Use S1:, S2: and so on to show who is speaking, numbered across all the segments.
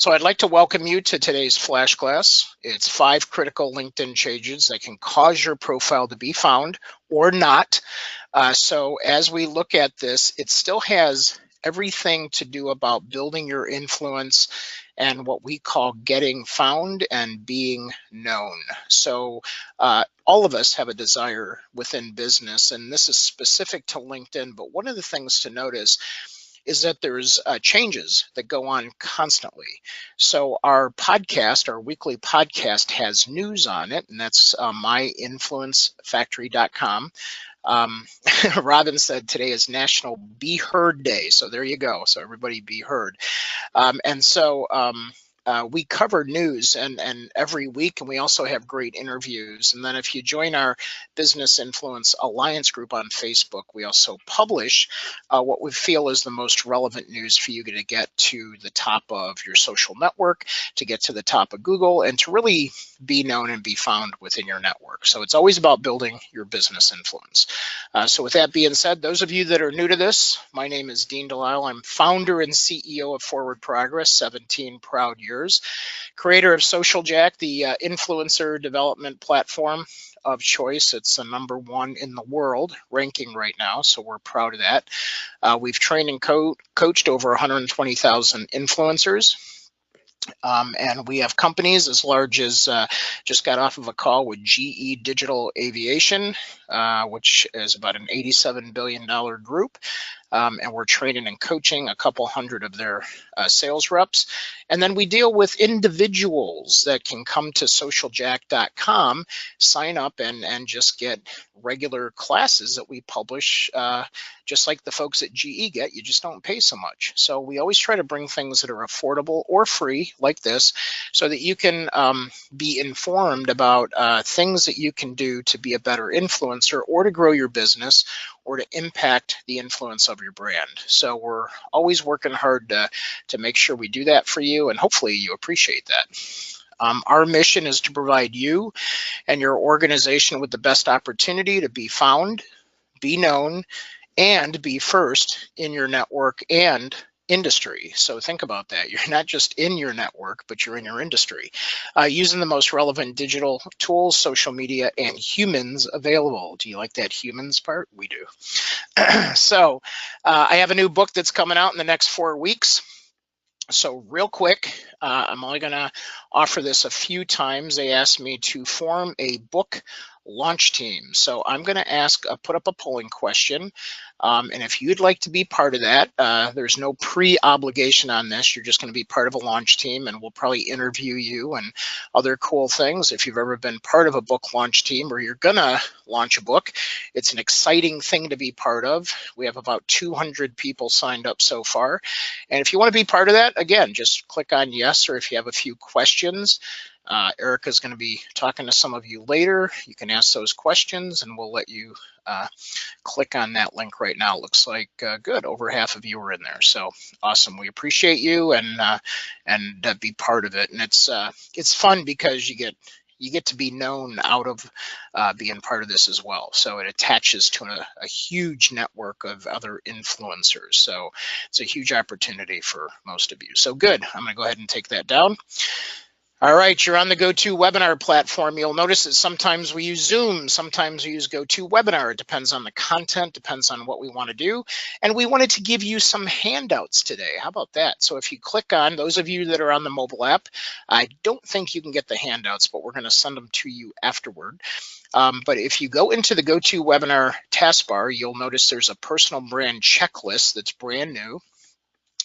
S1: So I'd like to welcome you to today's flash class. It's 5 critical LinkedIn changes that can cause your profile to be found or not. So as we look at this, it still has everything to do about building your influence and what we call getting found and being known. So all of us have a desire within business, and this is specific to LinkedIn, but one of the things to notice is that there's changes that go on constantly. So our podcast, our weekly podcast, has news on it, and that's myinfluencefactory.com. Robin said today is National Be Heard Day, so there you go. So everybody be heard. We cover news and every week, and we also have great interviews. And then if you join our Business Influence Alliance group on Facebook, we also publish what we feel is the most relevant news for you to get to the top of your social network, to get to the top of Google, and to really be known and be found within your network. So it's always about building your business influence. So with that being said, those of you that are new to this, my name is Dean Delisle. I'm founder and CEO of Forward Progress, 17 proud years, creator of Social Jack, the influencer development platform of choice. It's the #1 in the world ranking right now, so we're proud of that. We've trained and coached over 120,000 influencers. And we have companies as large as, just got off of a call with GE Digital Aviation, which is about an $87 billion group. And we're training and coaching a couple hundred of their sales reps. And then we deal with individuals that can come to socialjack.com, sign up, and just get regular classes that we publish, just like the folks at GE get. You just don't pay so much. So we always try to bring things that are affordable or free like this, so that you can be informed about things that you can do to be a better influencer, or to grow your business, or to impact the influence of your brand. So we're always working hard to make sure we do that for you, and hopefully you appreciate that. Our mission is to provide you and your organization with the best opportunity to be found, be known, and be first in your network and industry. So think about that. You're not just in your network, but you're in your industry, using the most relevant digital tools, social media, and humans available. Do you like that humans part? We do. So I have a new book that's coming out in the next 4 weeks. So real quick, I'm only going to offer this a few times. They asked me to form a book launch team. So I'm going to put up a polling question. And if you'd like to be part of that, there's no pre-obligation on this. You're just going to be part of a launch team, and we'll probably interview you and other cool things. If you've ever been part of a book launch team, or you're going to launch a book, it's an exciting thing to be part of. We have about 200 people signed up so far. And if you want to be part of that, again, just click on yes, or if you have a few questions, Erica's going to be talking to some of you later. You can ask those questions, and we'll let you click on that link right now. Looks like good, over half of you are in there. So awesome. We appreciate you, and be part of it. And it's fun because you get to be known out of being part of this as well. So it attaches to a huge network of other influencers. So it's a huge opportunity for most of you. So good. I'm going to go ahead and take that down. All right, you're on the GoToWebinar platform. You'll notice that sometimes we use Zoom, sometimes we use GoToWebinar. It depends on the content, depends on what we want to do. And we wanted to give you some handouts today. How about that? So if you click on, those of you that are on the mobile app, I don't think you can get the handouts, but we're going to send them to you afterward. But if you go into the GoToWebinar taskbar, you'll notice there's a personal brand checklist that's brand new.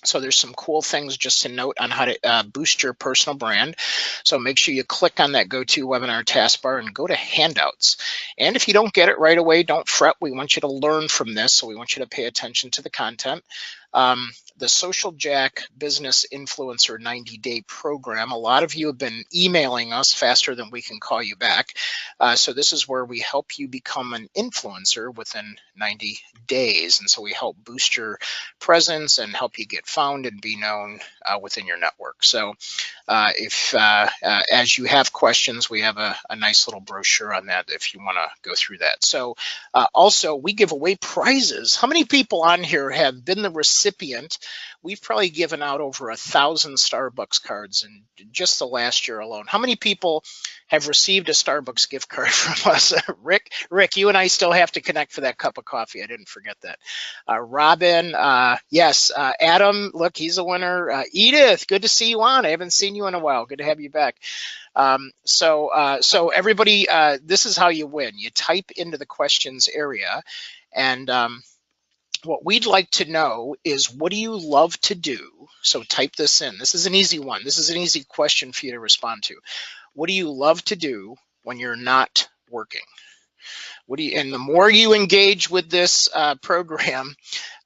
S1: So there's some cool things just to note on how to boost your personal brand. So make sure you click on that GoToWebinar taskbar and go to handouts. And if you don't get it right away, don't fret. We want you to learn from this. So we want you to pay attention to the content. The Social Jack Business Influencer 90-day program. A lot of you have been emailing us faster than we can call you back. So this is where we help you become an influencer within 90 days. And so we help boost your presence and help you get found and be known within your network. So as you have questions, we have a nice little brochure on that if you want to go through that. So also, we give away prizes. How many people on here have been the recipient we've probably given out over 1,000 Starbucks cards in just the last year alone. How many people have received a Starbucks gift card from us? Rick, you and I still have to connect for that cup of coffee. I didn't forget that. Robin, yes. Adam, look, he's a winner. Edith, good to see you on. I haven't seen you in a while. Good to have you back. So everybody, this is how you win. You type into the questions area, and what we'd like to know is, what do you love to do? So type this in. This is an easy one. This is an easy question for you to respond to. What do you love to do when you're not working? And the more you engage with this program,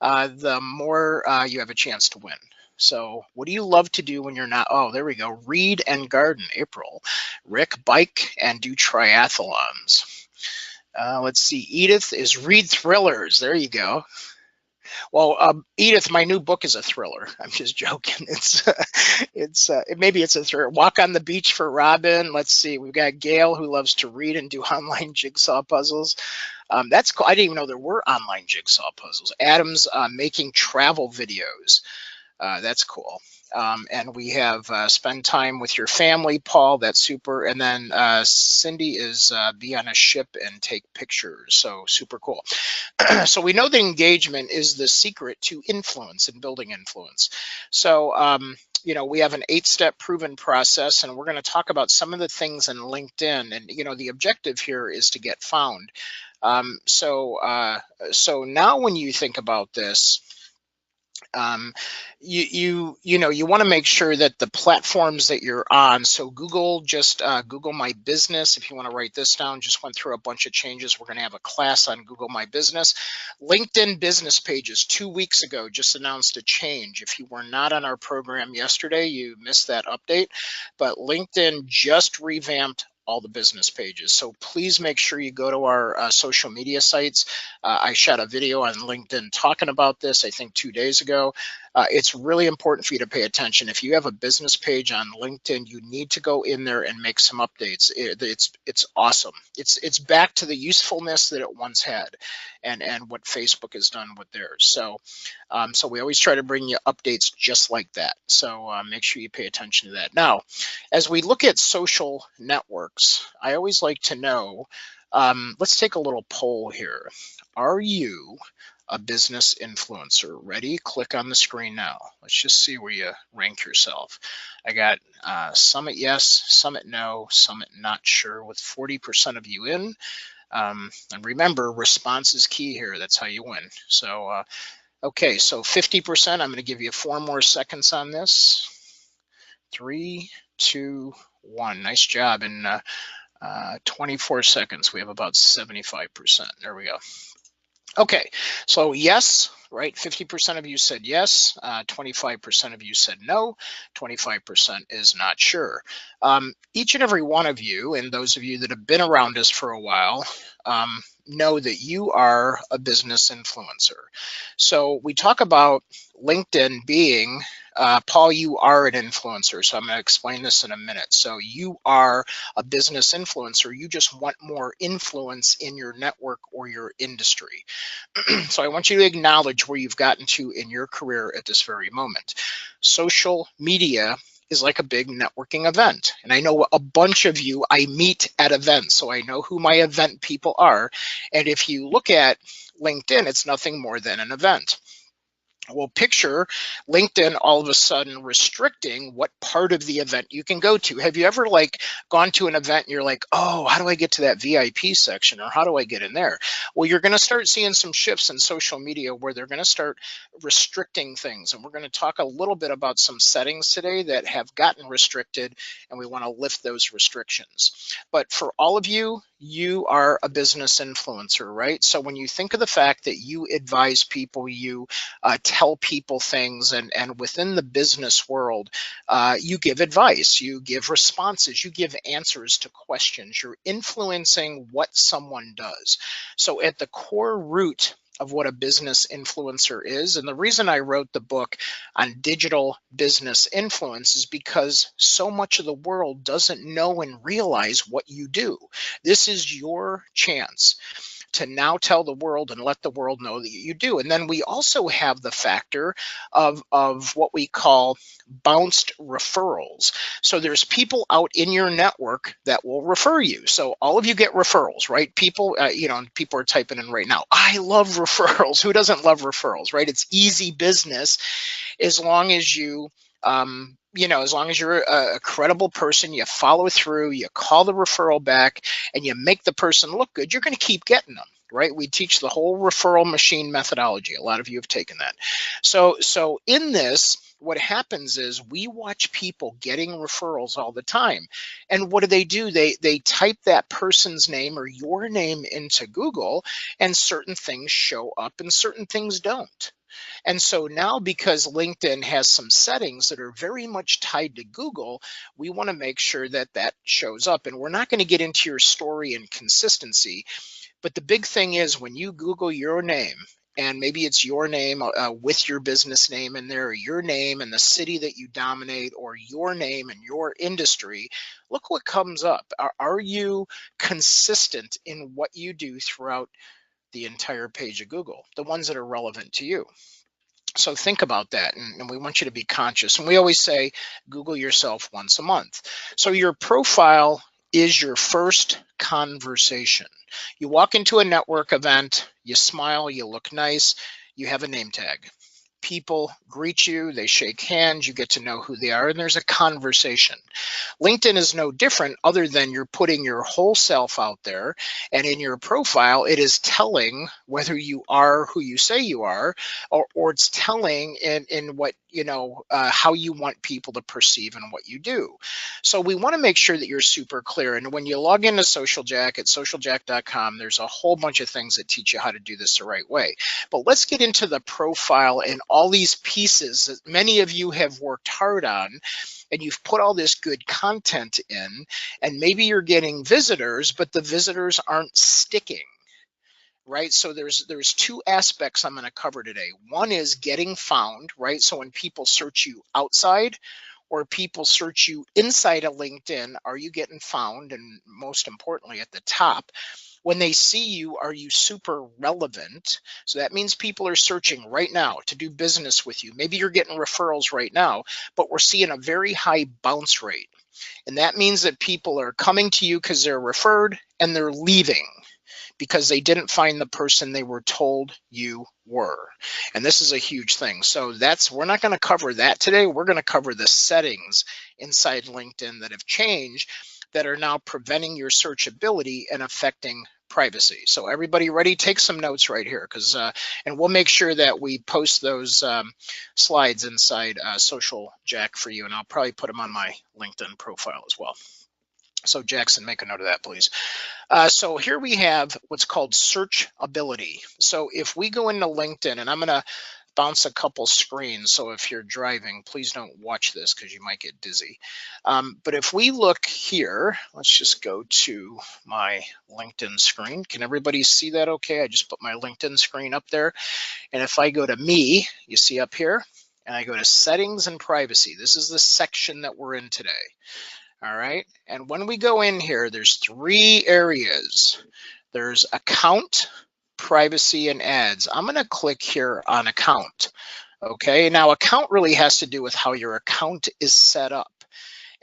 S1: the more you have a chance to win. So what do you love to do when you're not? Oh, there we go. Read and garden, April. Rick, bike and do triathlons. Let's see. Edith is read thrillers. There you go. Well, Edith, my new book is a thriller. I'm just joking. Maybe it's a thriller. Walk on the beach for Robin. Let's see. We've got Gail, who loves to read and do online jigsaw puzzles. That's cool. I didn't even know there were online jigsaw puzzles. Adam's making travel videos. That's cool. And we have spend time with your family, Paul. That's super. And then Cindy is be on a ship and take pictures. So super cool. So we know that engagement is the secret to influence and building influence. So, we have an 8-step proven process, and we're going to talk about some of the things in LinkedIn. And, the objective here is to get found. So now when you think about this, you want to make sure that the platforms that you're on, so Google, just Google My Business. If you want to write this down, just went through a bunch of changes. We're going to have a class on Google My Business. LinkedIn business pages 2 weeks ago just announced a change. If you were not on our program yesterday, you missed that update, but LinkedIn just revamped all the business pages. So please make sure you go to our social media sites. I shot a video on LinkedIn talking about this, I think 2 days ago. It's really important for you to pay attention. If you have a business page on LinkedIn, you need to go in there and make some updates. It's awesome. It's back to the usefulness that it once had, and what Facebook has done with theirs. So we always try to bring you updates just like that. So make sure you pay attention to that. Now, as we look at social networks, I always like to know, let's take a little poll here. Are you a business influencer? Ready? Click on the screen now. Let's just see where you rank yourself. I got Summit yes, Summit no, Summit not sure, with 40% of you in. And remember, response is key here. That's how you win. So, okay, so 50%. I'm going to give you 4 more seconds on this. 3, 2, 1. Nice job. In 24 seconds, we have about 75%. There we go. Okay, so yes, right? 50% of you said yes, 25% of you said no, 25% is not sure. Each and every one of you, and those of you that have been around us for a while, know that you are a business influencer. So we talk about LinkedIn being, Paul, you are an influencer. So I'm going to explain this in a minute. So you are a business influencer. You just want more influence in your network or your industry. So I want you to acknowledge where you've gotten to in your career at this very moment. Social media is like a big networking event. And I know a bunch of you I meet at events, so I know who my event people are. And if you look at LinkedIn, it's nothing more than an event. Well, picture LinkedIn all of a sudden restricting what part of the event you can go to. Have you ever gone to an event and you're like, oh, how do I get to that VIP section, or how do I get in there? Well, you're going to start seeing some shifts in social media where they're going to start restricting things. And we're going to talk a little bit about some settings today that have gotten restricted, and we want to lift those restrictions. But for all of you, you are a business influencer, right? So when you think of the fact that you advise people, you tell people things, and within the business world, you give advice, you give responses, you give answers to questions, you're influencing what someone does. So at the core root of what a business influencer is, and the reason I wrote the book on digital business influence is because so much of the world doesn't know and realize what you do. This is your chance to now tell the world and let the world know that you do. And then we also have the factor of what we call bounced referrals. So there's people out in your network that will refer you. So all of you get referrals, right? People, people are typing in right now, I love referrals. Who doesn't love referrals, right? It's easy business as long as as long as you're a credible person, you follow through, you call the referral back, and you make the person look good, you're going to keep getting them, right? We teach the whole referral machine methodology. A lot of you have taken that. So in this, what happens is we watch people getting referrals all the time. And what do? They type that person's name or your name into Google, and certain things show up and certain things don't. And so now, because LinkedIn has some settings that are very much tied to Google, we want to make sure that that shows up. And we're not going to get into your story and consistency, but the big thing is when you Google your name, and maybe it's your name with your business name in there, or your name and the city that you dominate, or your name and your industry, look what comes up. Are you consistent in what you do throughout the entire page of Google, the ones that are relevant to you? So think about that, and we want you to be conscious. And we always say, Google yourself once a month. So your profile is your first conversation. You walk into a network event, you smile, you look nice, you have a name tag. People greet you, they shake hands, you get to know who they are, and there's a conversation. LinkedIn is no different other than you're putting your whole self out there, and in your profile, it is telling whether you are who you say you are, or it's telling in what, how you want people to perceive and what you do. So we want to make sure that you're super clear. And when you log into SocialJack at socialjack.com, there's a whole bunch of things that teach you how to do this the right way. But let's get into the profile and all these pieces that many of you have worked hard on, and you've put all this good content in, and maybe you're getting visitors, but the visitors aren't sticking, right? So there's two aspects I'm going to cover today. One is getting found, right? So when people search you outside or people search you inside of LinkedIn, are you getting found? And most importantly, at the top, when they see you, are you super relevant? So that means people are searching right now to do business with you. Maybe you're getting referrals right now, but we're seeing a very high bounce rate. And that means that people are coming to you because they're referred, and they're leaving because they didn't find the person they were told you were. And this is a huge thing. So we're not going to cover that today. We're going to cover the settings inside LinkedIn that have changed, that are now preventing your searchability and affecting privacy. So everybody ready? Take some notes right here, because and we'll make sure that we post those slides inside SocialJack for you, and I'll probably put them on my LinkedIn profile as well. So Jackson, make a note of that, please. So here we have what's called searchability. So if we go into LinkedIn, and I'm going to bounce a couple screens, so if you're driving, please don't watch this because you might get dizzy. But if we look here, let's just go to my LinkedIn screen. Can everybody see that okay? I just put my LinkedIn screen up there. And if I go to me, you see up here, and I go to settings and privacy, this is the section that we're in today. All right, and when we go in here, there's three areas. There's account, privacy, and ads. I'm going to click here on account. Okay, now account really has to do with how your account is set up.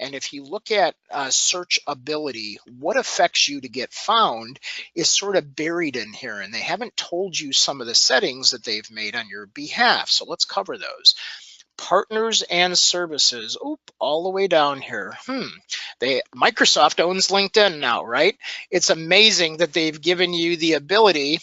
S1: And if you look at searchability, what affects you to get found is sort of buried in here, and they haven't told you some of the settings that they've made on your behalf. So let's cover those. Partners and services, all the way down here. Microsoft owns LinkedIn now, right? It's amazing that they've given you the ability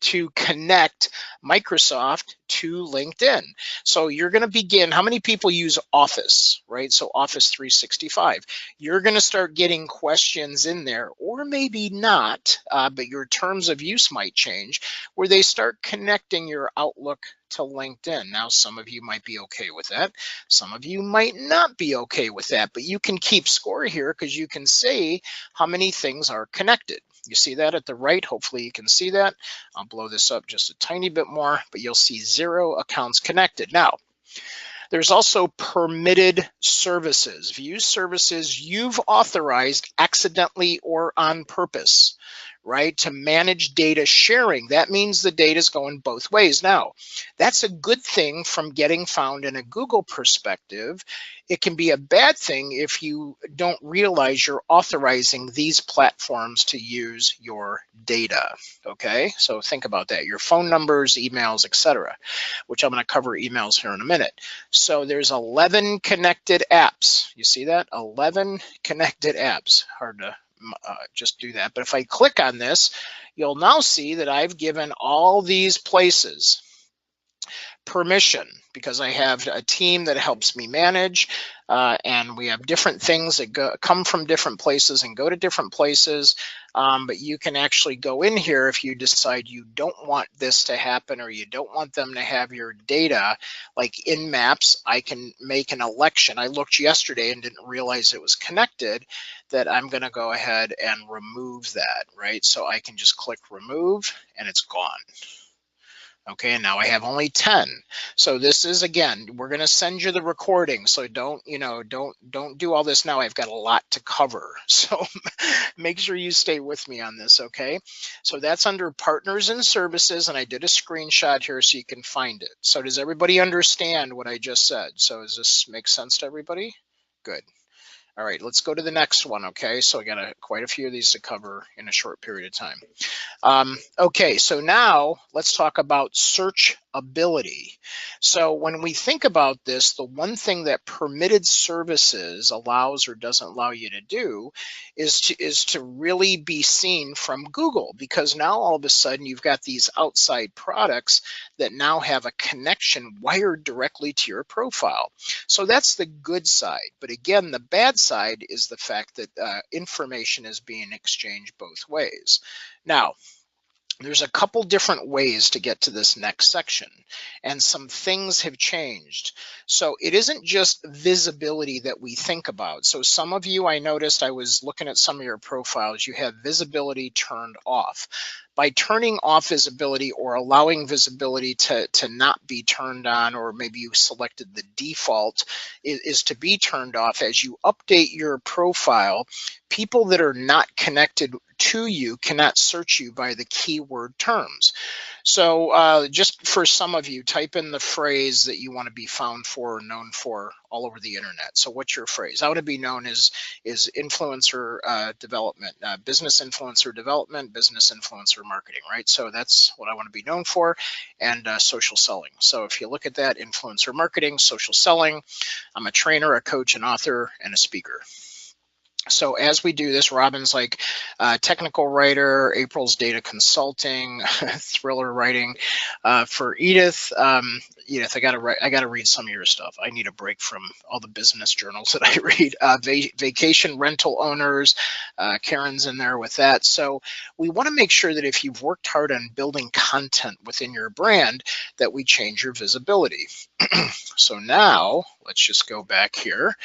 S1: to connect Microsoft to LinkedIn. So you're going to begin, how many people use Office, right? So Office 365. You're going to start getting questions in there, or maybe not, but your terms of use might change, where they start connecting your Outlook to LinkedIn. Now, some of you might be okay with that. Some of you might not be okay with that, but you can keep score here because you can see how many things are connected. You see that at the right? Hopefully you can see that. I'll blow this up just a tiny bit more, but you'll see 0 accounts connected. Now, there's also permitted services. View services you've authorized accidentally or on purpose, right? To manage data sharing. That means the data is going both ways. Now, that's a good thing from getting found in a Google perspective. It can be a bad thing if you don't realize you're authorizing these platforms to use your data. Okay, so think about that. Your phone numbers, emails, etc., which I'm going to cover emails here in a minute. So there's 11 connected apps. You see that? 11 connected apps. Hard to just do that. But if I click on this, you'll now see that I've given all these places permission because I have a team that helps me manage, and we have different things that come from different places and go to different places. But you can actually go in here if you decide you don't want this to happen or you don't want them to have your data. Like in Maps, I can make an election. I looked yesterday and didn't realize it was connected, that I'm going to go ahead and remove that, right? So I can just click remove and it's gone. Okay, and now I have only 10. So this is, again, we're going to send you the recording. So don't do all this now. I've got a lot to cover. So make sure you stay with me on this, okay? So that's under partners and services, and I did a screenshot here so you can find it. So does everybody understand what I just said? So does this make sense to everybody? Good. All right, let's go to the next one, okay? So I got quite a few of these to cover in a short period of time. Okay, so now let's talk about searchability. So when we think about this, the one thing that permitted services allows or doesn't allow you to do is to really be seen from Google, because now all of a sudden you've got these outside products that now have a connection wired directly to your profile. So that's the good side. But again, the bad side is the fact that information is being exchanged both ways. Now, there's a couple different ways to get to this next section, and some things have changed. So it isn't just visibility that we think about. So some of you, I noticed, I was looking at some of your profiles, you have visibility turned off. By turning off visibility or allowing visibility to not be turned on, or maybe you selected the default is to be turned off, as you update your profile, people that are not connected to you cannot search you by the keyword terms. So just for some of you, type in the phrase that you want to be found for or known for all over the internet. So what's your phrase? I want to be known as influencer development, business influencer development, business influencer marketing, right? So that's what I want to be known for, and social selling. So if you look at that, influencer marketing, social selling, I'm a trainer, a coach, an author, and a speaker. So as we do this, Robin's like technical writer, April's data consulting, thriller writing. For Edith, Edith, I gotta read some of your stuff. I need a break from all the business journals that I read. Vacation rental owners, Karen's in there with that. So we want to make sure that if you've worked hard on building content within your brand, that we change your visibility. So now let's just go back here,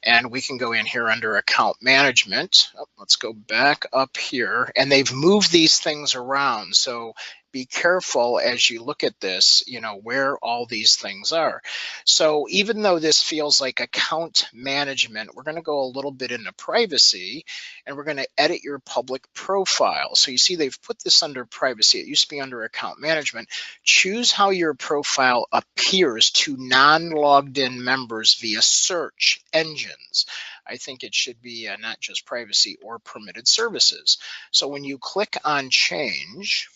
S1: and we can go in here under account management. Let's go back up here, and they've moved these things around. So be careful as you look at this, where all these things are. So even though this feels like account management, we're going to go a little bit into privacy, and we're going to edit your public profile. So you see they've put this under privacy. It used to be under account management. Choose how your profile appears to non-logged in members via search engines. I think it should be not just privacy or permitted services. So when you click on change,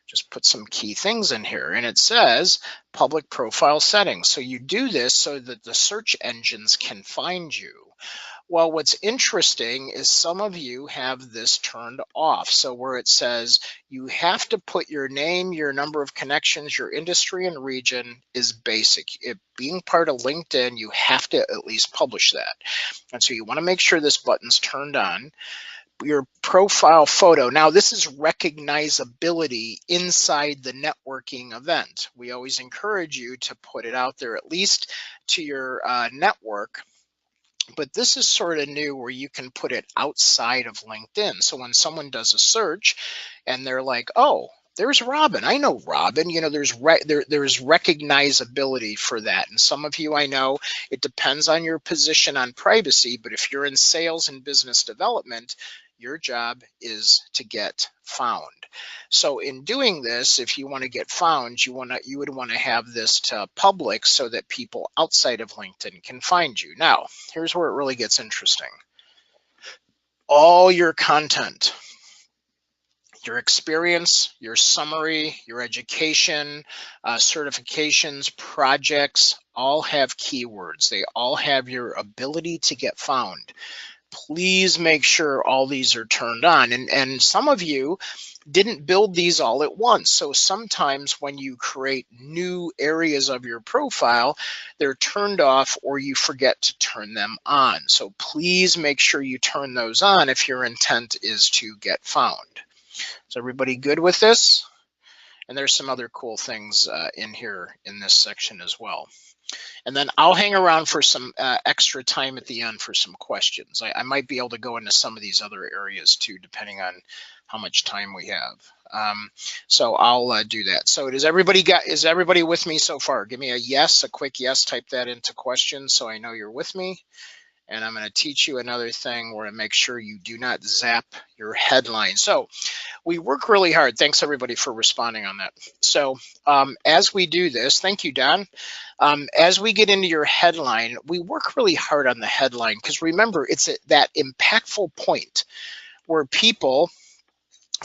S1: just put some key things in here, and it says public profile settings. So you do this so that the search engines can find you. Well, what's interesting is some of you have this turned off. So where it says you have to put your name, your number of connections, your industry and region is basic. It being part of LinkedIn, you have to at least publish that. And so you want to make sure this button's turned on. Your profile photo. Now this is recognizability inside the networking event. We always encourage you to put it out there at least to your network. But this is sort of new, where you can put it outside of LinkedIn. So when someone does a search and they're like, oh, there's Robin. I know Robin. There's recognizability for that. And some of you, I know it depends on your position on privacy, but if you're in sales and business development, Your job is to get found. So in doing this, if you want to get found, you would want to have this to public so that people outside of LinkedIn can find you. Now, here's where it really gets interesting. All your content, your experience, your summary, your education, certifications, projects, all have keywords. They all have your ability to get found. Please make sure all these are turned on. And some of you didn't build these all at once. So sometimes when you create new areas of your profile, they're turned off or you forget to turn them on. So please make sure you turn those on if your intent is to get found. Is everybody good with this? And there's some other cool things in here in this section as well. And then I'll hang around for some extra time at the end for some questions. I might be able to go into some of these other areas too, depending on how much time we have. So I'll do that. So is everybody with me so far? Give me a yes, a quick yes, type that into questions so I know you're with me. And I'm going to teach you another thing where to make sure you do not zap your headline. So we work really hard. Thanks everybody for responding on that. So as we do this, thank you, Don. As we get into your headline, we work really hard on the headline because remember, it's that impactful point where people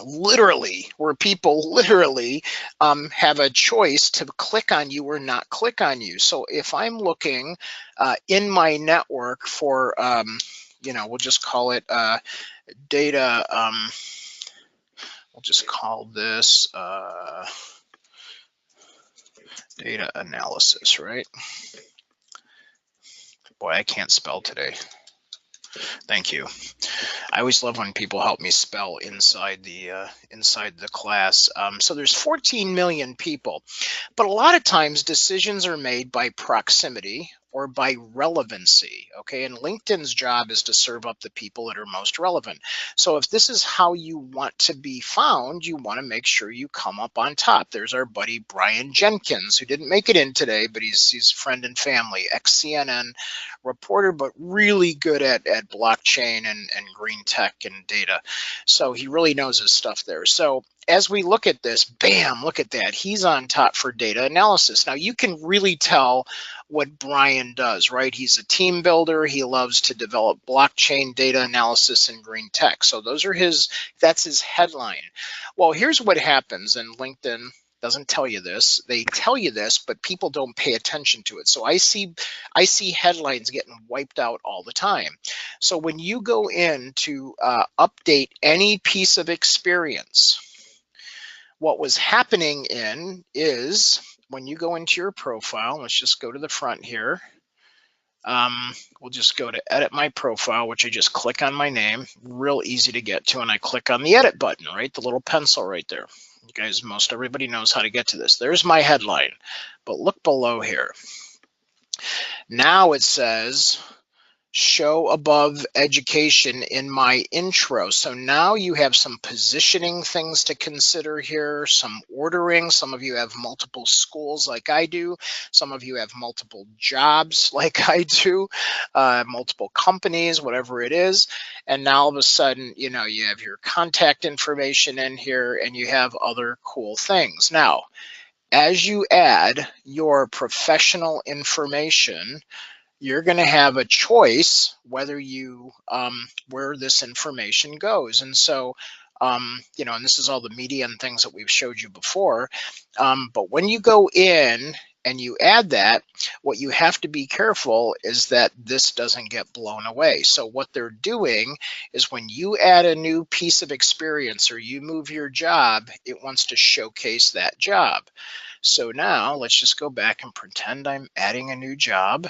S1: literally have a choice to click on you or not click on you. So if I'm looking in my network for, we'll just call it data, we'll just call this data analysis, right? Boy, I can't spell today. Thank you. I always love when people help me spell inside the class. So there's 14 million people, but a lot of times decisions are made by proximity or by relevancy, okay? And LinkedIn's job is to serve up the people that are most relevant. So if this is how you want to be found, you want to make sure you come up on top. There's our buddy Brian Jenkins, who didn't make it in today, but he's friend and family, ex-CNN reporter, but really good at blockchain and green tech and data. So he really knows his stuff there. So as we look at this, bam, look at that. He's on top for data analysis. Now you can really tell what Brian does, right? He's a team builder. He loves to develop blockchain data analysis and green tech. So that's his headline. Well, here's what happens, and LinkedIn doesn't tell you this. They tell you this, but people don't pay attention to it. So I see headlines getting wiped out all the time. So when you go in to update any piece of experience, what was happening is when you go into your profile, let's just go to the front here. We'll just go to edit my profile, which I just click on my name, real easy to get to, and I click on the edit button, right? The little pencil right there. You guys, most everybody knows how to get to this. There's my headline, but look below here. Now it says, show above education in my intro. So now you have some positioning things to consider here, some ordering. Some of you have multiple schools like I do. Some of you have multiple jobs like I do, multiple companies, whatever it is. And now all of a sudden, you have your contact information in here and you have other cool things. Now, as you add your professional information, you're going to have a choice whether you where this information goes. And so and this is all the media and things that we've showed you before, but when you go in and you add that, what you have to be careful is that this doesn't get blown away. So what they're doing is when you add a new piece of experience or you move your job, it wants to showcase that job. So now let's just go back and pretend I'm adding a new job.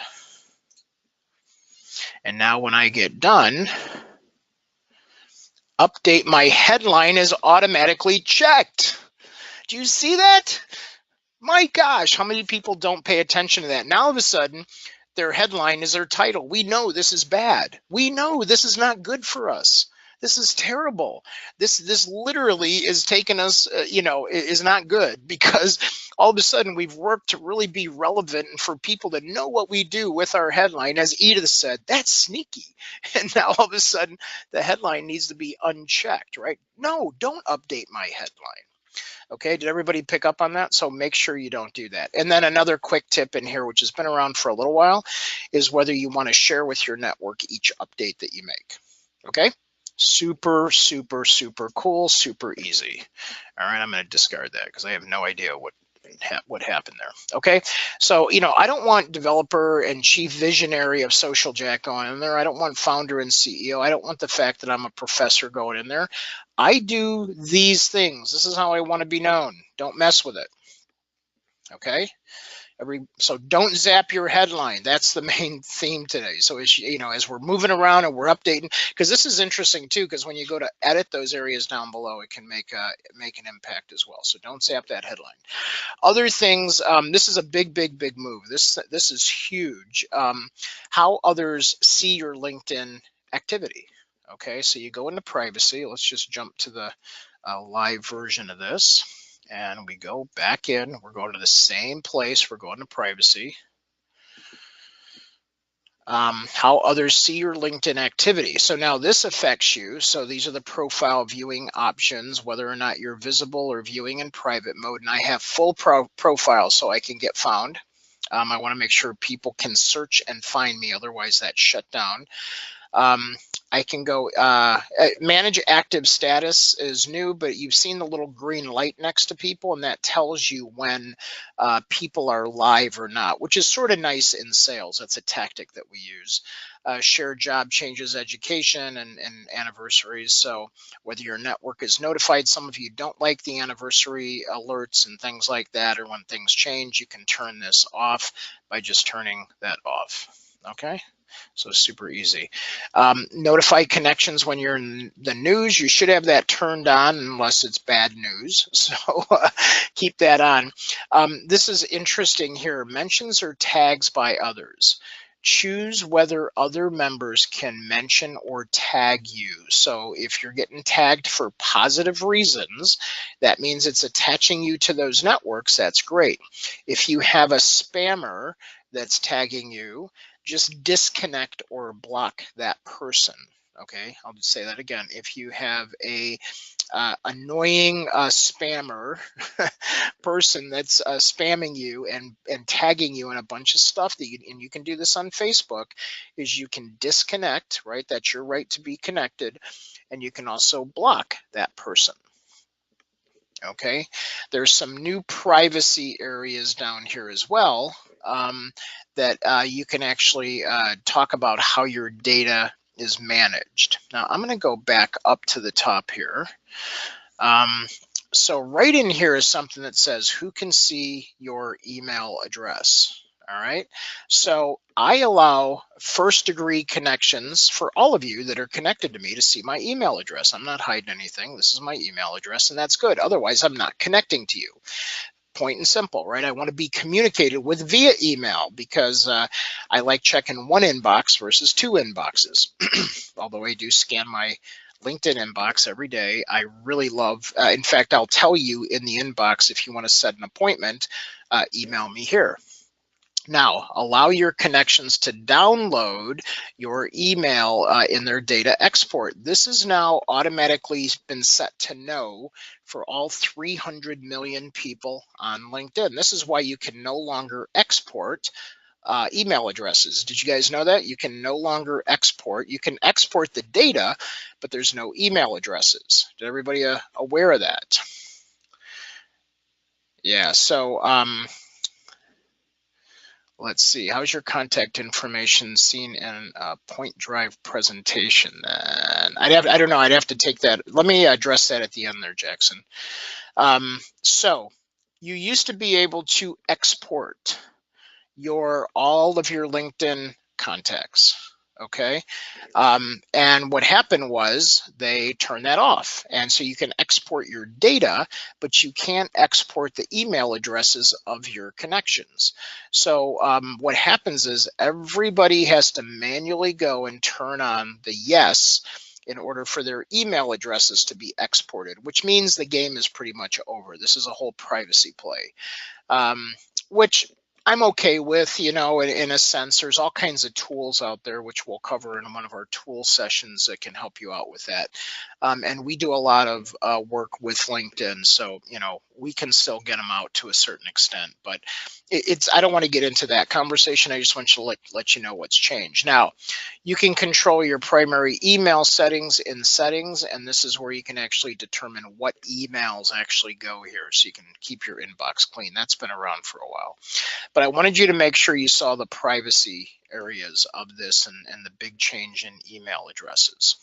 S1: And now when I get done, update my headline is automatically checked. Do you see that? My gosh, how many people don't pay attention to that? Now all of a sudden, their headline is their title. We know this is bad. We know this is not good for us. This is terrible. This literally is taking us, is not good, because all of a sudden we've worked to really be relevant and for people to know what we do with our headline. As Edith said, that's sneaky. And now all of a sudden the headline needs to be unchecked, right? No, don't update my headline. Okay, did everybody pick up on that? So make sure you don't do that. And then another quick tip in here, which has been around for a little while, is whether you want to share with your network each update that you make. Okay, super, super, super cool, super easy. All right, I'm going to discard that because I have no idea what happened there. Okay, so I don't want developer and chief visionary of Social Jack going in there. I don't want founder and CEO. I don't want the fact that I'm a professor going in there. I do these things. This is how I want to be known. Don't mess with it. Okay, so don't zap your headline. That's the main theme today. So as we're moving around and we're updating, because this is interesting too, because when you go to edit those areas down below, it can make an impact as well. So don't zap that headline. Other things, this is a big move. This is huge. How others see your LinkedIn activity. Okay, so you go into privacy. Let's just jump to the live version of this. And we go back in. We're going to the same place. We're going to privacy. How others see your LinkedIn activity. So now this affects you. So these are the profile viewing options, whether or not you're visible or viewing in private mode. And I have full profile so I can get found. I want to make sure people can search and find me. Otherwise, that's shut down. I can go manage active status is new, but you've seen the little green light next to people, and that tells you when people are live or not, which is sort of nice in sales. That's a tactic that we use. Share job changes, education, and anniversaries. So whether your network is notified, some of you don't like the anniversary alerts and things like that, or when things change, you can turn this off by just turning that off. Okay. So super easy. Notify connections when you're in the news. You should have that turned on unless it's bad news. So keep that on. This is interesting here. Mentions or tags by others. Choose whether other members can mention or tag you. So if you're getting tagged for positive reasons, that means it's attaching you to those networks. That's great. If you have a spammer that's tagging you, just disconnect or block that person. Okay, I'll just say that again. If you have a annoying spammer person that's spamming you and tagging you in a bunch of stuff and you can do this on Facebook, is you can disconnect, right? That's your right to be connected, and you can also block that person. Okay, there's some new privacy areas down here as well that you can actually talk about how your data is managed. Now I'm going to go back up to the top here. So right in here is something that says who can see your email address. All right, so I allow first degree connections for all of you that are connected to me to see my email address. I'm not hiding anything. This is my email address, and that's good. Otherwise, I'm not connecting to you. Point and simple, right? I want to be communicated with via email because I like checking one inbox versus two inboxes. Although I do scan my LinkedIn inbox every day. I really love, in fact, I'll tell you in the inbox if you want to set an appointment, email me here. Now, allow your connections to download your email in their data export. This is now automatically been set to no for all 300 million people on LinkedIn. This is why you can no longer export email addresses. Did you guys know that? You can no longer export. You can export the data, but there's no email addresses. Did everybody aware of that? Yeah, so let's see, how's your contact information seen in a point drive presentation? And I don't know, I'd have to take that. Let me address that at the end there, Jackson. So you used to be able to export all of your LinkedIn contacts. Okay. And what happened was they turned that off. And so you can export your data, but you can't export the email addresses of your connections. So what happens is everybody has to manually go and turn on the yes in order for their email addresses to be exported, which means the game is pretty much over. This is a whole privacy play, which I'm okay with, you know, in a sense. There's all kinds of tools out there, which we'll cover in one of our tool sessions that can help you out with that. And we do a lot of work with LinkedIn, so, you know, we can still get them out to a certain extent, but I don't want to get into that conversation. I just want you to let you know what's changed. Now, you can control your primary email settings in settings, and this is where you can actually determine what emails actually go here, so you can keep your inbox clean. That's been around for a while. But I wanted you to make sure you saw the privacy areas of this and the big change in email addresses.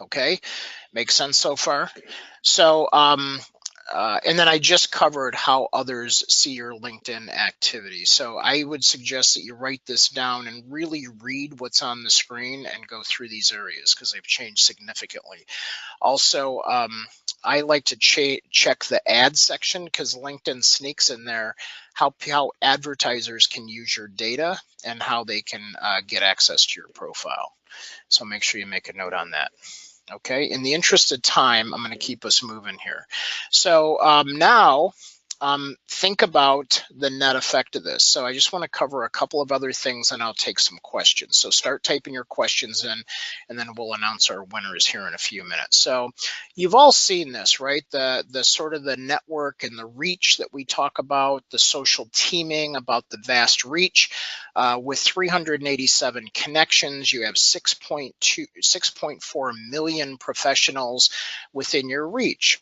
S1: Okay, makes sense so far? So, and then I just covered how others see your LinkedIn activity. So I would suggest that you write this down and really read what's on the screen and go through these areas because they've changed significantly. Also, I like to check the ad section because LinkedIn sneaks in there how advertisers can use your data and how they can get access to your profile. So make sure you make a note on that. Okay, in the interest of time, I'm going to keep us moving here. So now think about the net effect of this. So I just want to cover a couple of other things and I'll take some questions. So start typing your questions in and then we'll announce our winners here in a few minutes. So you've all seen this, right? The sort of the network and the reach that we talk about, the social teaming, about the vast reach. With 387 connections, you have 6.4 million professionals within your reach.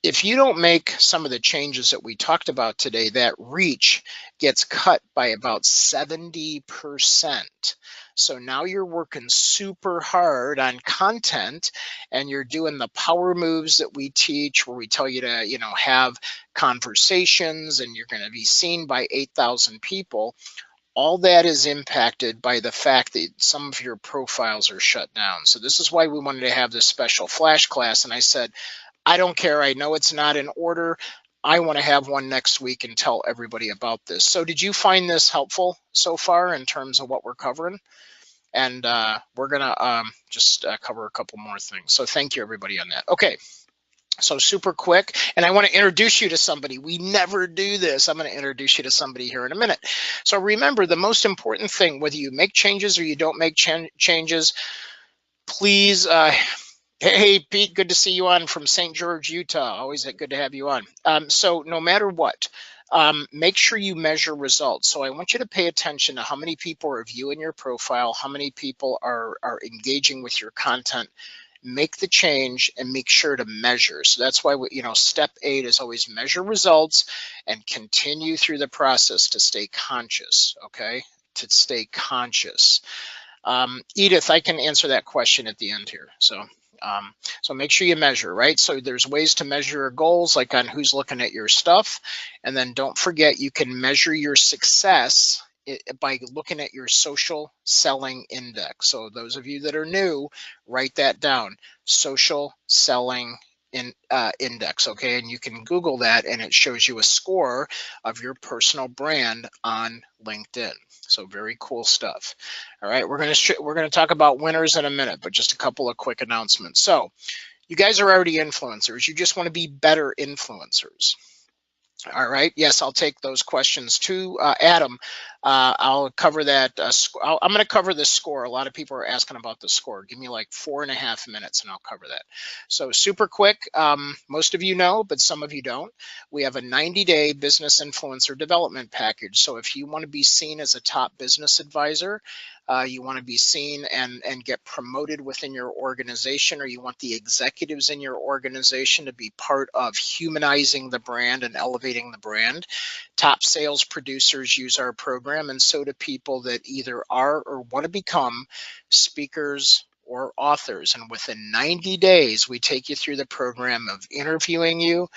S1: If you don't make some of the changes that we talked about today, that reach gets cut by about 70%. So now you're working super hard on content and you're doing the power moves that we teach where we tell you to, you know, have conversations and you're going to be seen by 8,000 people. All that is impacted by the fact that some of your profiles are shut down. So this is why we wanted to have this special flash class. And I said, I don't care. I know it's not in order. I want to have one next week and tell everybody about this. So did you find this helpful so far in terms of what we're covering? And we're going to just cover a couple more things. So thank you, everybody, on that. Okay. So super quick, and I want to introduce you to somebody. We never do this. I'm going to introduce you to somebody here in a minute. So remember, the most important thing, whether you make changes or you don't make changes, please, hey, Pete, good to see you on from St. George, Utah. Always good to have you on. So no matter what, make sure you measure results. So I want you to pay attention to how many people are viewing your profile, how many people are engaging with your content. Make the change and make sure to measure. So that's why, you know, step 8 is always measure results and continue through the process to stay conscious, okay? To stay conscious. Edith, I can answer that question at the end here. So make sure you measure, right? So there's ways to measure your goals, like on who's looking at your stuff. And then don't forget, you can measure your success by looking at your social selling index. So those of you that are new, write that down, social selling index, okay? And you can Google that and it shows you a score of your personal brand on LinkedIn. So very cool stuff. All right, we're gonna talk about winners in a minute, but just a couple of quick announcements. So you guys are already influencers. You just want to be better influencers. All right. Yes, I'll take those questions too. Adam, I'll cover that. I'm going to cover the score. A lot of people are asking about the score. Give me like 4.5 minutes and I'll cover that. So super quick. Most of you know, but some of you don't. We have a 90-day business influencer development package. So if you want to be seen as a top business advisor, you want to be seen and get promoted within your organization, or you want the executives in your organization to be part of humanizing the brand and elevating the brand. Top sales producers use our program, and so do people that either are or want to become speakers or authors. And within 90 days, we take you through the program of interviewing you,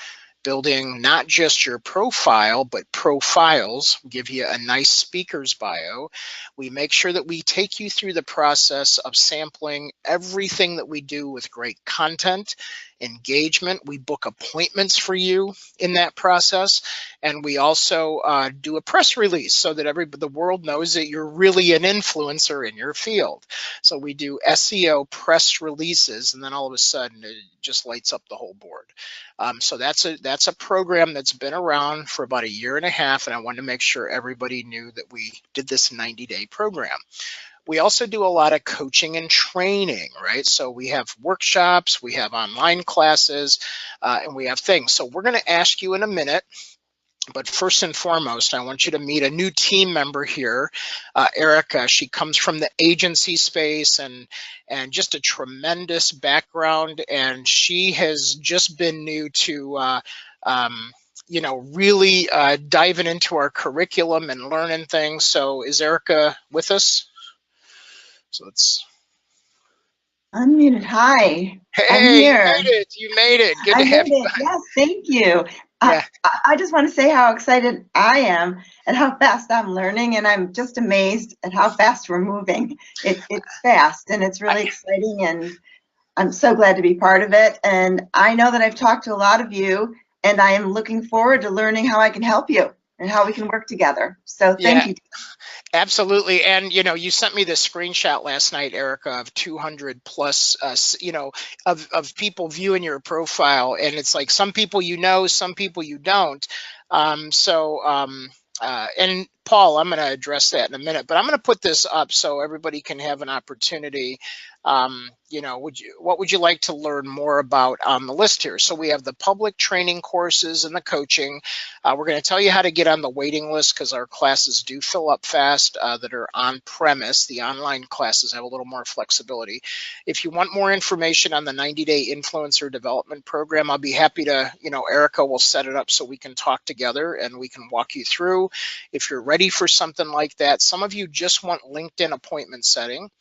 S1: building not just your profile, but profiles. We give you a nice speaker's bio. We make sure that we take you through the process of sampling everything that we do with great content, engagement. We book appointments for you in that process. And we also do a press release so that the world knows that you're really an influencer in your field. So we do SEO press releases, and then all of a sudden it just lights up the whole board. So that's a program that's been around for about 1.5 years, and I wanted to make sure everybody knew that we did this 90-day program. We also do a lot of coaching and training, right? So we have workshops, we have online classes, and we have things. So we're going to ask you in a minute. But first and foremost, I want you to meet a new team member here, Erica. She comes from the agency space and just a tremendous background. And she has just been new to, really diving into our curriculum and learning things. So is Erica with us? So let's.
S2: Unmuted. Hi, I'm
S1: Hey, you
S2: here.
S1: made it. You made it. Good
S2: I
S1: to
S2: made
S1: have you
S2: it.
S1: back.
S2: Yes, thank you. I,
S1: Yeah.
S2: I just want to say how excited I am and how fast I'm learning, and I'm just amazed at how fast we're moving. It's fast and it's really exciting, and I'm so glad to be part of it. And I know that I've talked to a lot of you, and I am looking forward to learning how I can help you and how we can work together. So thank
S1: Yeah.
S2: you.
S1: Absolutely. And, you sent me this screenshot last night, Erica, of 200 plus, of people viewing your profile. And it's like some people some people you don't. And Paul, I'm going to address that in a minute, but I'm going to put this up so everybody can have an opportunity. What would you like to learn more about on the list here? So we have the public training courses and the coaching. We're going to tell you how to get on the waiting list because our classes do fill up fast that are on premise. The online classes have a little more flexibility. If you want more information on the 90-day influencer development program, I'll be happy to, Erica will set it up so we can talk together and we can walk you through. If you're ready for something like that, some of you just want LinkedIn appointment setting.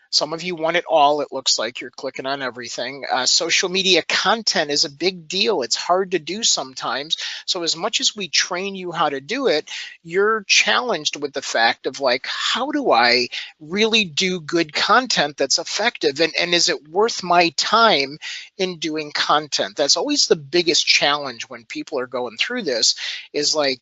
S1: Some of you want it all. It looks like you're clicking on everything. Social media content is a big deal. It's hard to do sometimes. So as much as we train you how to do it, you're challenged with the fact of like, how do I really do good content that's effective? And is it worth my time in doing content? That's always the biggest challenge when people are going through this is like,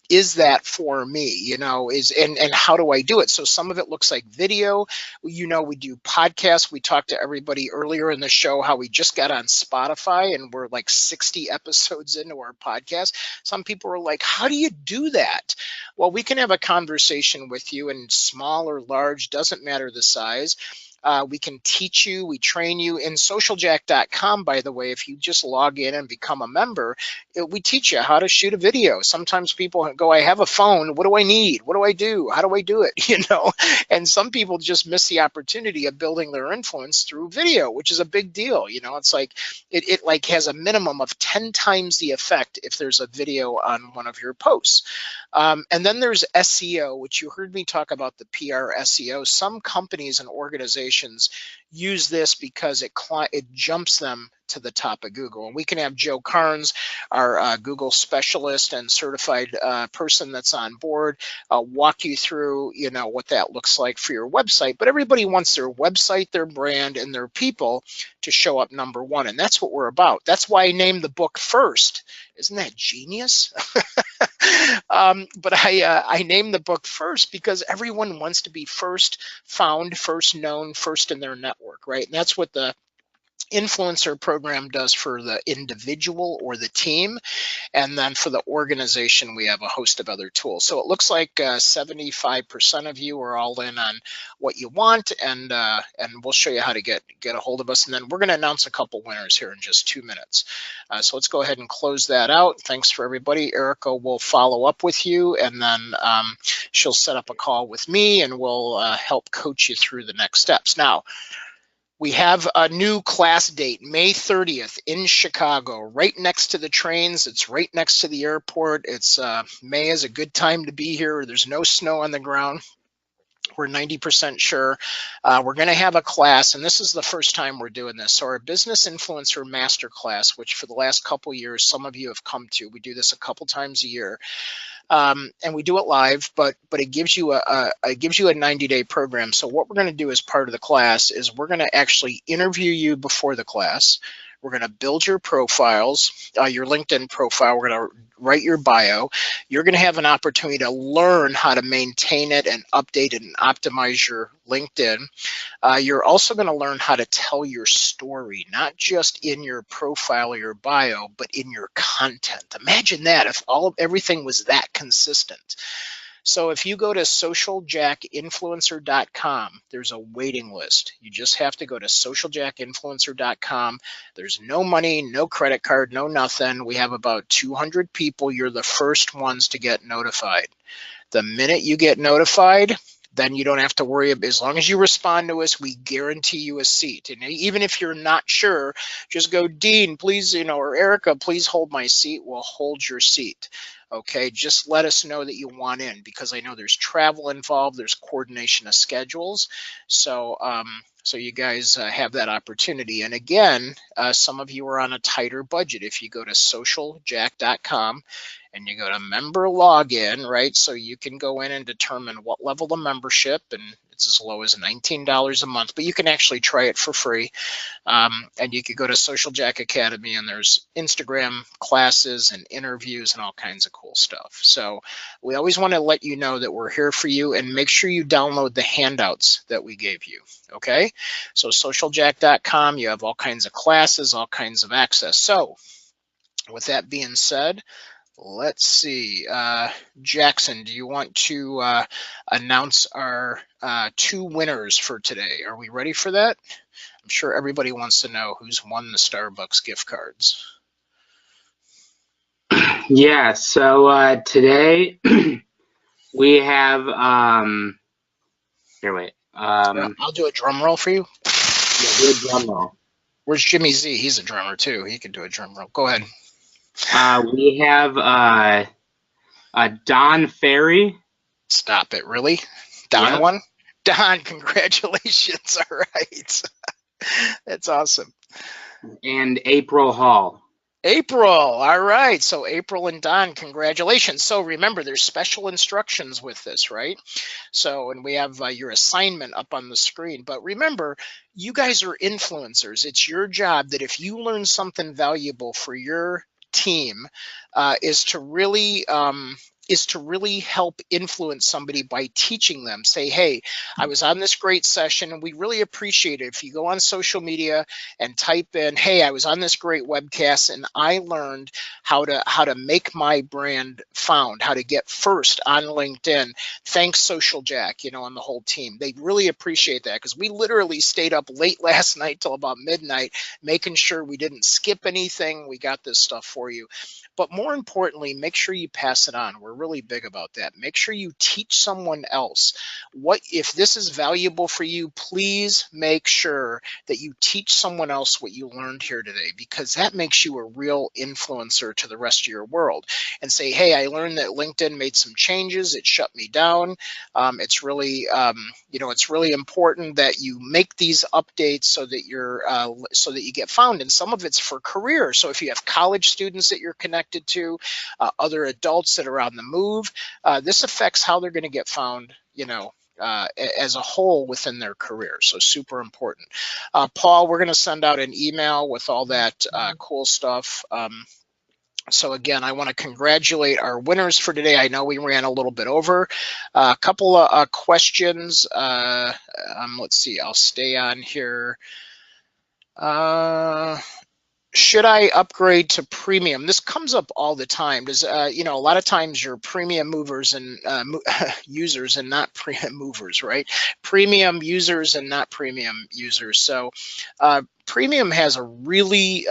S1: is that for me? And how do I do it? So some of it looks like video. We do podcasts. We talked to everybody earlier in the show how we just got on Spotify and we're like 60 episodes into our podcast. Some people are like, how do you do that? Well, we can have a conversation with you, and small or large, doesn't matter the size. We can teach you, we train you in socialjack.com. By the way, if you just log in and become a member, we teach you how to shoot a video. Sometimes people go, I have a phone. What do I need? What do I do? How do I do it? And some people just miss the opportunity of building their influence through video, which is a big deal. It's like, it like has a minimum of 10 times the effect if there's a video on one of your posts. And then there's SEO, which you heard me talk about, the PR SEO. Some companies and organizations use this because it jumps them to the top of Google. And we can have Joe Carnes, our Google specialist and certified person that's on board, walk you through, what that looks like for your website. But everybody wants their website, their brand, and their people to show up number one. And that's what we're about. That's why I named the book First. Isn't that genius? But I named the book First because everyone wants to be first found, first known, first in their network, right? And that's what the influencer program does for the individual or the team. And then for the organization, we have a host of other tools. So it looks like 75% of you are all in on what you want, and we'll show you how to get a hold of us. And then we're going to announce a couple winners here in just 2 minutes. So let's go ahead and close that out. Thanks for everybody. Erica will follow up with you, and then she'll set up a call with me, and we'll help coach you through the next steps. Now, we have a new class date, May 30th in Chicago, right next to the trains. It's right next to the airport. May is a good time to be here. There's no snow on the ground. We're 90% sure. We're going to have a class, and this is the first time we're doing this. So our Business Influencer Masterclass, which for the last couple years, some of you have come to. We do this a couple times a year, and we do it live. But it gives you a 90-day program. So what we're going to do as part of the class is we're going to actually interview you before the class. We're going to build your profiles, your LinkedIn profile. We're going to write your bio. You're going to have an opportunity to learn how to maintain it and update it and optimize your LinkedIn. You're also going to learn how to tell your story, not just in your profile or your bio, but in your content. Imagine that if everything was that consistent. So if you go to socialjackinfluencer.com, there's a waiting list. You just have to go to socialjackinfluencer.com. There's no money, no credit card, no nothing. We have about 200 people. You're the first ones to get notified. The minute you get notified, then you don't have to worry. As long as you respond to us, we guarantee you a seat. And even if you're not sure, just go, Dean, please, or Erica, please hold my seat. We'll hold your seat. Okay, just let us know that you want in, because I know there's travel involved, there's coordination of schedules. So you guys have that opportunity. And again, some of you are on a tighter budget. If you go to socialjack.com and you go to member login, right? So you can go in and determine what level of membership, and it's as low as $19 a month, but you can actually try it for free. And you could go to Social Jack Academy, and there's Instagram classes and interviews and all kinds of cool stuff. So we always want to let you know that we're here for you, and make sure you download the handouts that we gave you. Okay, so socialjack.com, you have all kinds of classes, all kinds of access. So with that being said, let's see. Jackson, do you want to announce our 2 winners for today? Are we ready for that? I'm sure everybody wants to know who's won the Starbucks gift cards.
S3: Yeah, so today we have here, wait.
S1: I'll do a drum roll for you.
S3: Yeah, do a drum roll.
S1: Where's Jimmy Z? He's a drummer too. He can do a drum roll. Go ahead.
S3: We have Don Ferry.
S1: Stop it, really? Don
S3: Yep.
S1: won? Don, congratulations. All right. That's awesome.
S3: And April Hall.
S1: April, all right. So April and Don, congratulations. So remember, there's special instructions with this, right? So, and we have your assignment up on the screen. But remember, you guys are influencers. It's your job that if you learn something valuable for your team, is to really help influence somebody by teaching them. Say, hey, I was on this great session, and we really appreciate it if you go on social media and type in, hey, I was on this great webcast and I learned how to make my brand found, how to get first on LinkedIn. Thanks, Social Jack, and the whole team. They really appreciate that, because we literally stayed up late last night till about midnight, making sure we didn't skip anything. We got this stuff for you. But more importantly, make sure you pass it on. We're really big about that. Make sure you teach someone else. If this is valuable for you, please make sure that you teach someone else what you learned here today, because that makes you a real influencer to the rest of your world. And say, hey, I learned that LinkedIn made some changes. It shut me down. It's really, it's really important that you make these updates so that you get found. And some of it's for career. So if you have college students that you're connected to, other adults that are on the move, this affects how they're going to get found, as a whole within their career. So super important. Paul, we're going to send out an email with all that cool stuff. So again, I want to congratulate our winners for today. I know we ran a little bit over. A couple of questions. Let's see, I'll stay on here. Should I upgrade to premium? This comes up all the time. Does a lot of times you're premium movers and users and not premium movers, right? Premium users and not premium users. So premium has a really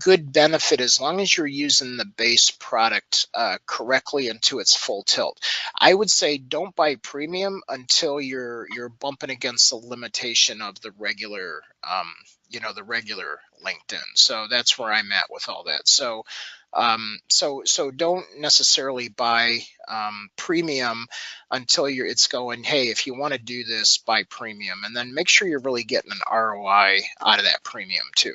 S1: good benefit as long as you're using the base product correctly and to its full tilt. I would say don't buy premium until you're bumping against the limitation of the regular the regular LinkedIn. So that's where I'm at with all that. So So don't necessarily buy premium until it's going, hey, if you want to do this, buy premium, and then make sure you're really getting an ROI out of that premium too,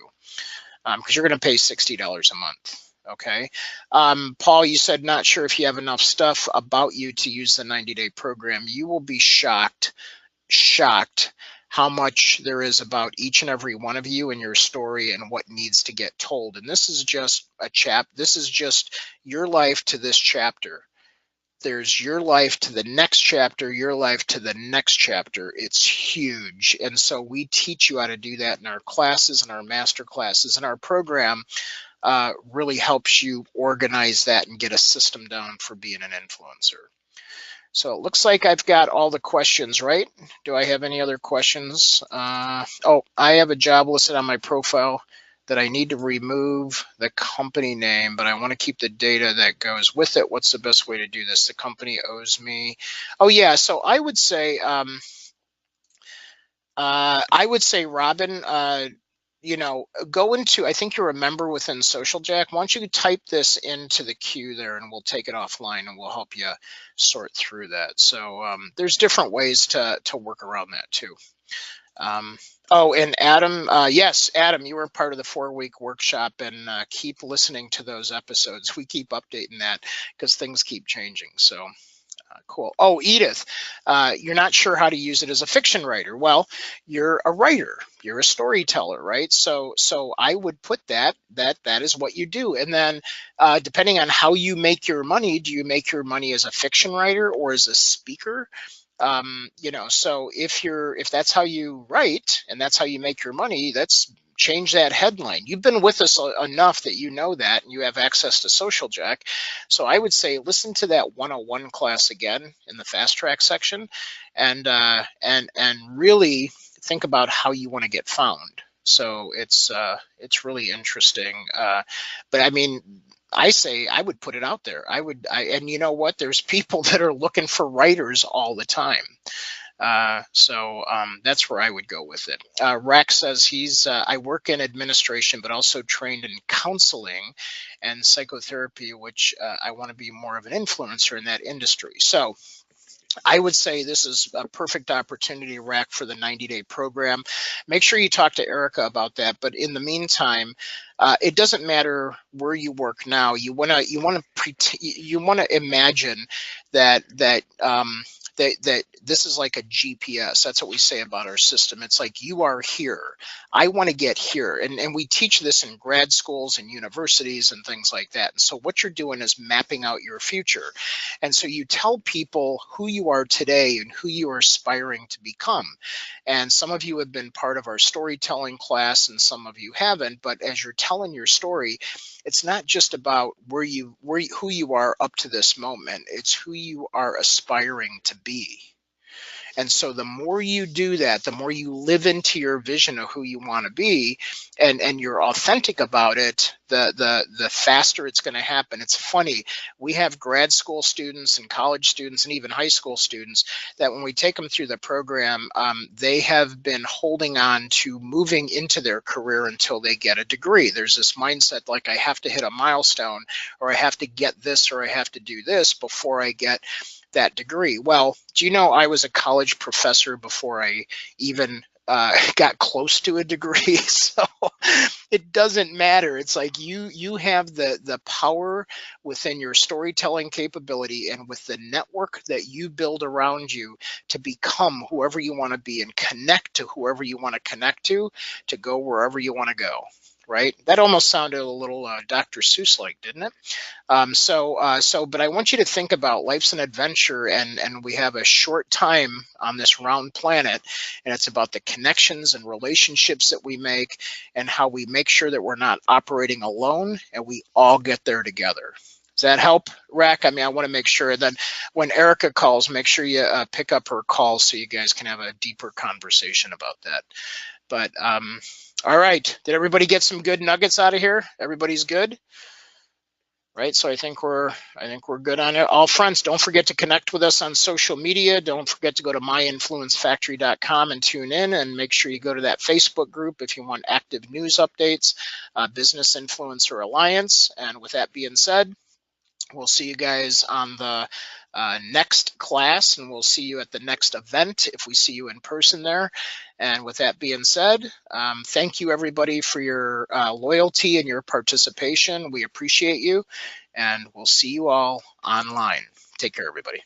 S1: because you're going to pay $60 a month. Okay. Paul, you said not sure if you have enough stuff about you to use the 90-day program. You will be shocked how much there is about each and every one of you and your story and what needs to get told. And this is just this is just your life to this chapter. There's your life to the next chapter, your life to the next chapter. It's huge. And so we teach you how to do that in our classes and our master classes, and our program really helps you organize that and get a system down for being an influencer. So it looks like I've got all the questions, right? Do I have any other questions? Oh, I have a job listed on my profile that I need to remove the company name, but I want to keep the data that goes with it. What's the best way to do this? The company owes me. Oh yeah, so I would say, Robin, you know, go into, I think you're a member within Social Jack. Why don't you type this into the queue there, and we'll take it offline and we'll help you sort through that. So there's different ways to work around that too. Oh, and Adam, yes, Adam, you were part of the 4-week workshop, and keep listening to those episodes. We keep updating that because things keep changing. So cool. Oh, Edith, you're not sure how to use it as a fiction writer. Well, you're a writer, you're a storyteller, right? So I would put that is what you do. And then depending on how you make your money, do you make your money as a fiction writer or as a speaker? You know, so if that's how you write and that's how you make your money, that's change that headline. You've been with us enough that you know that, and you have access to Social Jack. So I would say listen to that 101 class again in the fast track section, and really think about how you want to get found. So it's really interesting. But I mean, I say I would put it out there. And you know what? There's people that are looking for writers all the time. So that's where I would go with it. Rex says I work in administration, but also trained in counseling and psychotherapy, which I want to be more of an influencer in that industry. So I would say this is a perfect opportunity, Rack, for the 90-day program. Make sure you talk to Erica about that. But in the meantime, it doesn't matter where you work now. You want to imagine that this is like a GPS. That's what we say about our system. It's like, you are here. I want to get here. And we teach this in grad schools and universities and things like that. And so what you're doing is mapping out your future. And so you tell people who you are today and who you are aspiring to become. And some of you have been part of our storytelling class and some of you haven't. But as you're telling your story, it's not just about who you are up to this moment. It's who you are aspiring to be. And so the more you do that, the more you live into your vision of who you want to be, and you're authentic about it, the faster it's going to happen. It's funny. We have grad school students and college students and even high school students that when we take them through the program, they have been holding on to moving into their career until they get a degree. There's this mindset like, I have to hit a milestone, or I have to get this, or I have to do this before I get that degree. Well, do you know I was a college professor before I even got close to a degree? So it doesn't matter. It's like you have the power within your storytelling capability and with the network that you build around you to become whoever you want to be and connect to whoever you want to connect to go wherever you want to go. Right? That almost sounded a little Dr. Seuss-like, didn't it? But I want you to think about life's an adventure, and we have a short time on this round planet, and it's about the connections and relationships that we make and how we make sure that we're not operating alone and we all get there together. Does that help, Rack? I mean, I want to make sure that when Erica calls, make sure you pick up her call so you guys can have a deeper conversation about that. But all right, did everybody get some good nuggets out of here? Everybody's good? right? So I think we're good on it. All friends, don't forget to connect with us on social media. Don't forget to go to myinfluencefactory.com and tune in, and make sure you go to that Facebook group if you want active news updates, Business Influencer Alliance. And with that being said, we'll see you guys on the next class, and we'll see you at the next event if we see you in person there. And with that being said, thank you everybody for your loyalty and your participation. We appreciate you, and we'll see you all online. Take care, everybody.